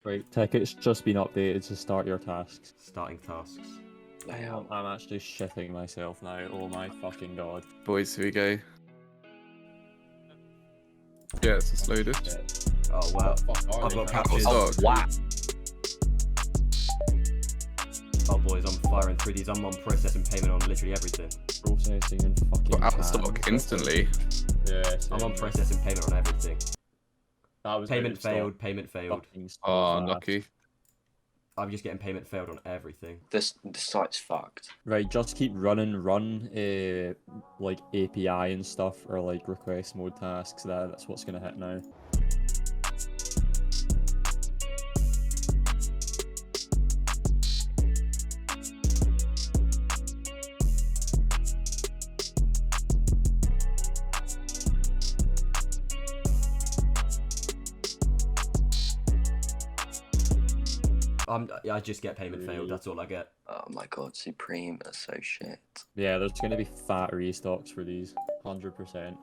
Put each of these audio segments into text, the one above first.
Right, tickets just been updated to start your tasks. Starting tasks. I'm actually shitting myself now. Oh my fucking god. Boys, here we go. Yeah, it's just loaded. Oh wow. I've got captchas. Oh, wow. Oh boys, I'm firing through these. I'm on processing payment on literally everything. Processing and fucking. Got out of tab. stock instantly. Yeah. I'm on processing payment on everything. That was Payment out of stock. failed. Payment failed. Fucking so Oh, fast. unlucky. I'm just getting payment failed on everything. The site's fucked. Right, just keep run like API and stuff, or like request mode tasks. That's what's gonna hit now. I just get payment failed. That's all I get. Oh my god, Supreme are so shit. Yeah, there's gonna be fat restocks for these, 100%.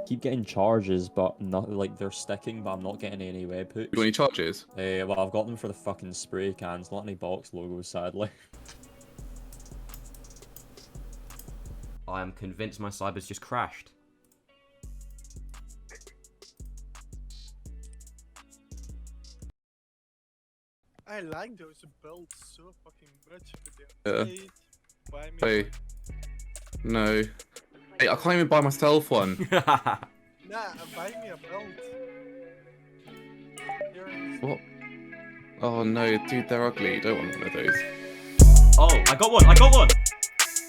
Keep getting charges, but not like they're sticking. But I'm not getting any webhooks. You want any charges? Well, I've got them for the fucking spray cans, not any box logos, sadly. I am convinced my cyber's just crashed. I like those builds so fucking much, but Yeah. they buy me Hey. one. No. Hey, I can't even buy myself one. Nah, buy me a build. Here is- What? Oh no, dude, they're ugly. You don't want one of those. Oh, I got one. I got one.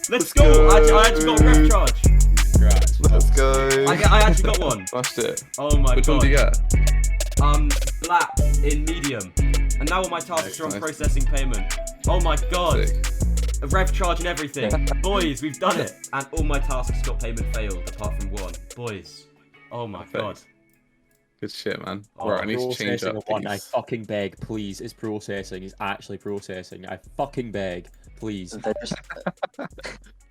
Let's go. I actually got a ref charge. Congrats. Let's go. I actually got one. Smashed it. Oh my Which god. one do you get? Black in medium. And now all my tasks are on Nice. processing payment. Oh my god. Sick. A rev charge and everything. Boys, we've done it. And all my tasks got payment failed apart from one. Boys. Oh my Perfect. god. Good shit, man. Oh, Right, I need to change Processing up one, I these. fucking beg, please. It's processing. It's actually processing. I fucking beg, please. They're just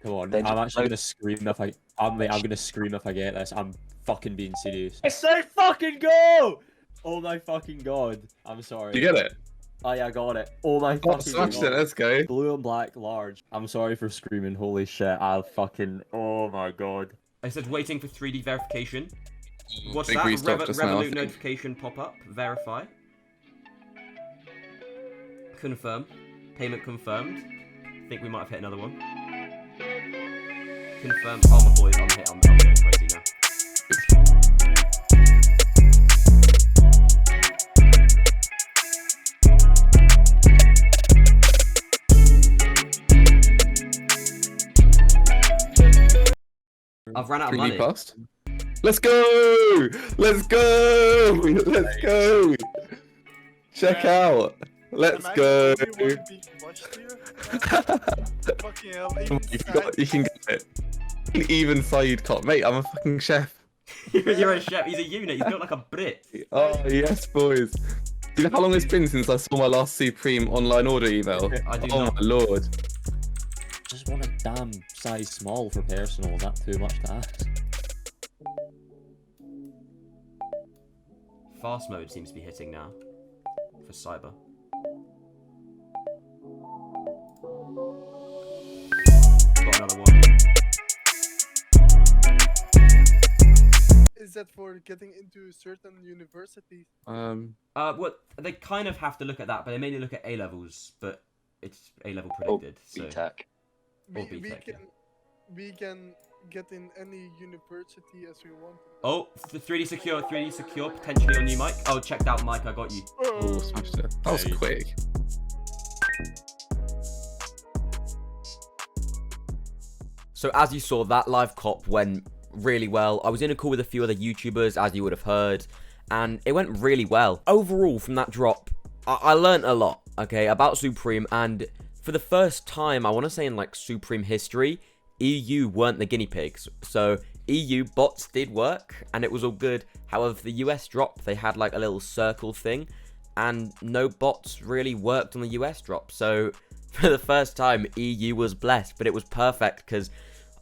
Come on. They're I'm just actually like- gonna scream if I'm gonna scream if I get this. I'm fucking being serious. I said fucking go! Oh my fucking god. I'm sorry. You get it? Oh yeah, I got it. Oh my Oh, fucking smashed god. it. Let's go. Blue and black large. I'm sorry for screaming. Holy shit. I'll fucking. Oh my god. I said waiting for 3D verification. What's Big that? restock just now, I Revolut think. notification pop up. Verify. Confirm. Payment confirmed. Think we might have hit another one. Confirm. Oh my boys, I'm going crazy now. I've run out of 3D money. passed. Let's go! Let's go! Let's go! Check out. Let's Am I go. the only one being watched here? Fucking hell, even You can get it. An even side cop. Mate, I'm a fucking chef. You're a chef. He's a unit. He's built like a Brit. Oh, yes, boys. Do you know how long it's been since I saw my last Supreme online order email? I do Oh not. my lord. Just want a damn size small for personal. Is that too much to ask? Fast mode seems to be hitting now. For cyber. Got another one. is that for getting into certain universities? Well, they kind of have to look at that, but they mainly look at A levels, but it's A level predicted. So B-Tech. Or We B-Tech, yeah. can get in any university as we want. oh, the 3D secure potentially on you, Mike. Oh, checked out, Mike. I got you. Oh, smashed it. That was Hey. quick. So as you saw, that live cop went really well. I was in a call with a few other YouTubers, as you would have heard, and it went really well. Overall, from that drop, I learned a lot, okay, about Supreme, and for the first time, I want to say in like Supreme history, EU weren't the guinea pigs. So EU bots did work, and it was all good. However, for the US drop, they had like a little circle thing, and no bots really worked on the US drop. So for the first time, EU was blessed, but it was perfect because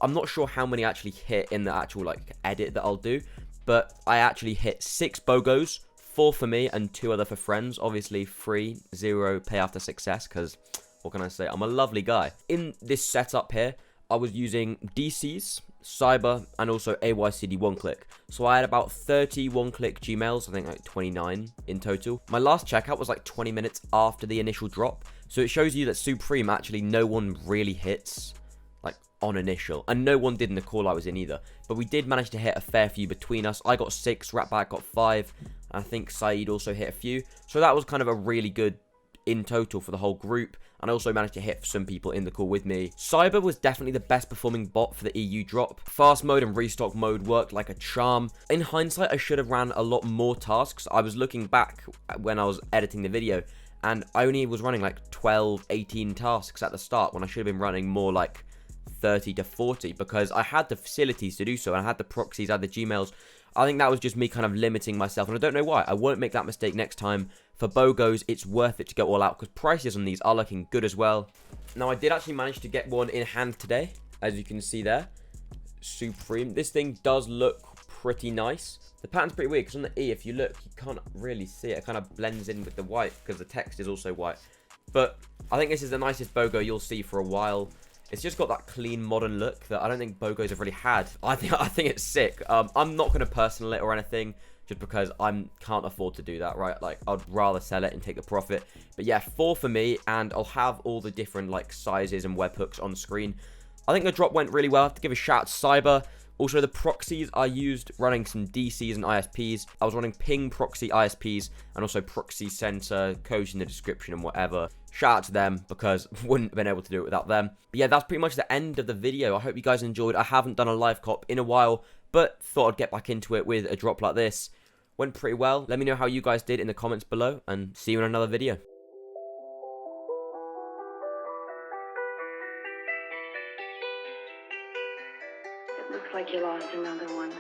I'm not sure how many actually hit in the actual like edit that I'll do, but I actually hit 6 Bogos, 4 for me and 2 other for friends. Obviously, free, 0 pay after success, because what can I say? I'm a lovely guy. In this setup here, I was using DCs, Cyber, and also AYCD Oneclick. So I had about 30 Oneclick Gmails, I think like 29 in total. My last checkout was like 20 minutes after the initial drop. So it shows you that Supreme actually no one really hits like on initial. And no one did in the call I was in either. But we did manage to hit a fair few between us. I got 6, Ratback got 5. I think Saeed also hit a few. So that was kind of a really good in total for the whole group, and I also managed to hit some people in the call with me. Cyber was definitely the best performing bot for the EU drop. Fast mode and restock mode worked like a charm. In hindsight, I should have ran a lot more tasks. I was looking back when I was editing the video, and I only was running like 12, 18 tasks at the start, when I should have been running more like 30 to 40, because I had the facilities to do so, and I had the proxies, I had the Gmails. I think that was just me kind of limiting myself, and I don't know why. I won't make that mistake next time. For Bogos, it's worth it to go all out, because prices on these are looking good as well. Now, I did actually manage to get one in hand today, as you can see there. Supreme. This thing does look pretty nice. The pattern's pretty weird, because on the E, if you look, you can't really see it. It kind of blends in with the white, because the text is also white. But I think this is the nicest Bogo you'll see for a while. It's just got that clean, modern look that I don't think Bogos have really had. I think it's sick. I'm not going to personal it or anything, just because I can't afford to do that, right? Like, I'd rather sell it and take the profit. But yeah, 4 for me, and I'll have all the different, like, sizes and webhooks on screen. I think the drop went really well. I have to give a shout out to Cyber. Also, the proxies I used running some DCs and ISPs. I was running ping proxy ISPs and also proxy center, codes in the description and whatever. Shout out to them, because wouldn't have been able to do it without them. But yeah, that's pretty much the end of the video. I hope you guys enjoyed. I haven't done a live cop in a while, but thought I'd get back into it with a drop like this. Went pretty well. Let me know how you guys did in the comments below, and see you in another video. It looks like you lost another one.